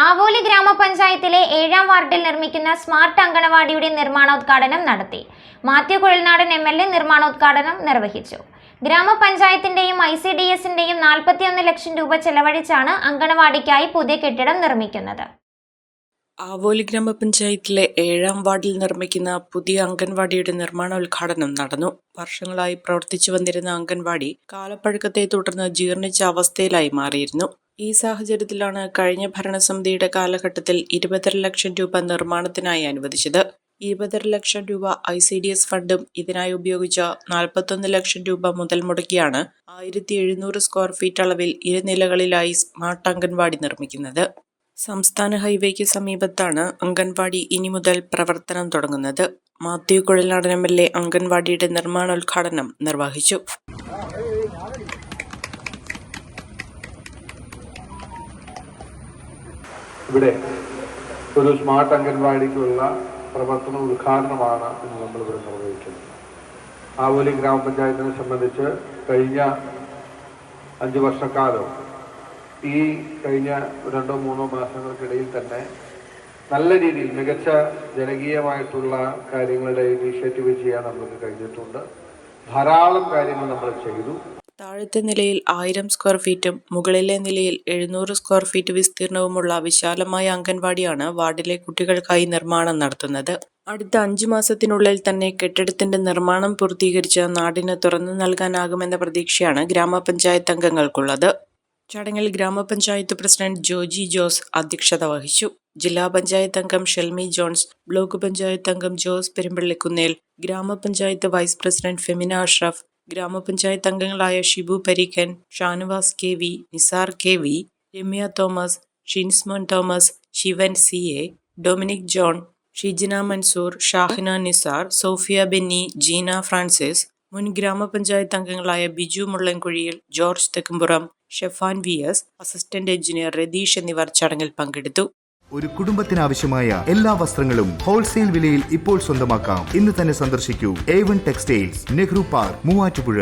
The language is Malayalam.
ആവോലി ഗ്രാമപഞ്ചായത്തിലെ 7ാം വാർഡിൽ നിർമ്മിക്കുന്ന സ്മാർട്ട് അങ്കണവാടിയുടെ നിർമ്മാണോദ്ഘാടനം നടത്തി. മാത്യു കുഴൽനാടൻ MLA നിർമ്മാണോദ്ഘാടനം നിർവഹിച്ചു. ഗ്രാമപഞ്ചായത്തിന്റെയും ICDSന്റെയും 41 ലക്ഷം രൂപ ചെലവഴിച്ചാണ് അങ്കണവാടിക്കായി പുതിയ കെട്ടിടം നിർമ്മിക്കുന്നത്. ആവോലി ഗ്രാമപഞ്ചായത്തിലെ 7ാം വാർഡിൽ നിർമ്മിക്കുന്ന പുതിയ അംഗൻവാടിയുടെ നിർമ്മാണോദ്ഘാടനം നടന്നു. വർഷങ്ങളായി പ്രവർത്തിച്ചു വന്നിരുന്ന അംഗൻവാടി കാലപ്പഴക്കത്തെ തുടർന്ന് ജീർണിച്ച അവസ്ഥയിലായി മാറിയിരുന്നു. ഈ സാഹചര്യത്തിലാണ് കഴിഞ്ഞ ഭരണസമിതിയുടെ കാലഘട്ടത്തിൽ 20 ലക്ഷം രൂപ നിർമ്മാണത്തിനായി അനുവദിച്ചത്. 20 ലക്ഷം രൂപ ICDS ഫണ്ടും ഇതിനായി ഉപയോഗിച്ച 41 ലക്ഷം രൂപ മുതൽ മുടക്കിയാണ് 1700 സ്ക്വയർ ഫീറ്റ് അളവിൽ ഇരുനിലകളിലായി സ്മാർട്ട് അംഗൻവാടി നിർമ്മിക്കുന്നത്. സംസ്ഥാന ഹൈവേക്ക് സമീപത്താണ് അംഗൻവാടി ഇനി മുതൽ പ്രവർത്തനം തുടങ്ങുന്നത്. മാത്യു കുഴൽനാടൻ MLA അംഗൻവാടിയുടെ നിർമ്മാണോദ്ഘാടനം നിർവഹിച്ചു. ഇവിടെ ഒരു സ്മാർട്ട് അംഗൻവാടിക്കുള്ള പ്രവർത്തന ഉദ്ഘാടനമാണ് ഇന്ന് നമ്മളിവിടെ നിർവഹിക്കുന്നത്. ആവോലി ഗ്രാമപഞ്ചായത്തിനെ സംബന്ധിച്ച് കഴിഞ്ഞ 5 വർഷക്കാലം ഈ കഴിഞ്ഞ 2-3 മാസങ്ങൾക്കിടയിൽ തന്നെ നല്ല രീതിയിൽ മികച്ച ജനകീയമായിട്ടുള്ള കാര്യങ്ങളുടെ ഇനീഷ്യേറ്റീവ് ചെയ്യാൻ നമുക്ക് കഴിഞ്ഞിട്ടുണ്ട്. ധാരാളം കാര്യങ്ങൾ നമ്മൾ ചെയ്തു. താഴത്തെ നിലയിൽ 1000 സ്ക്വയർ ഫീറ്റും മുകളിലെ നിലയിൽ 700 സ്ക്വയർ ഫീറ്റ് വിസ്തീർണവുമുള്ള വിശാലമായ അംഗൻവാടിയാണ് വാർഡിലെ കുട്ടികൾക്കായി നിർമ്മാണം നടത്തുന്നത്. അടുത്ത 5 മാസത്തിനുള്ളിൽ തന്നെ കെട്ടിടത്തിന്റെ നിർമ്മാണം പൂർത്തീകരിച്ച് നാടിന് തുറന്നു നൽകാനാകുമെന്ന പ്രതീക്ഷയാണ് ഗ്രാമപഞ്ചായത്ത് അംഗങ്ങൾക്കുള്ളത്. ചടങ്ങിൽ ഗ്രാമപഞ്ചായത്ത് പ്രസിഡന്റ് ജോജി ജോസ് അധ്യക്ഷത വഹിച്ചു. ജില്ലാ പഞ്ചായത്ത് അംഗം ഷെൽമി ജോൺസ്, ബ്ലോക്ക് പഞ്ചായത്ത് അംഗം ജോസ് പെരുമ്പള്ളിക്കുന്നേൽ, ഗ്രാമപഞ്ചായത്ത് വൈസ് പ്രസിഡന്റ് ഫെമിന അഷ്റഫ്, ഗ്രാമപഞ്ചായത്ത് അംഗങ്ങളായ Shibu Pareekkan, Shanavas KV, Nisar KV, Ramya Thomas, Shinsmon Thomas, Sivan CA, Dominic John, Shijina Mansoor, Shahina Nisar, Sophia Benny, Jeena Francis, മുൻ ഗ്രാമപഞ്ചായത്ത് അംഗങ്ങളായ ബിജു മുള്ളൻകുഴിയിൽ, George Thekkumpuram, Shefan VS, assistant engineer Ratheesh എന്നിവർ ചടങ്ങിൽ പങ്കെടുത്തു. ഒരു കുടുംബത്തിനാവശ്യമായ എല്ലാ വസ്ത്രങ്ങളും ഹോൾസെയിൽ വിലയിൽ ഇപ്പോൾ സ്വന്തമാക്കാം. ഇന്ന് തന്നെ സന്ദർശിക്കൂ A1 textiles, Nehru park, Muvattupuzha.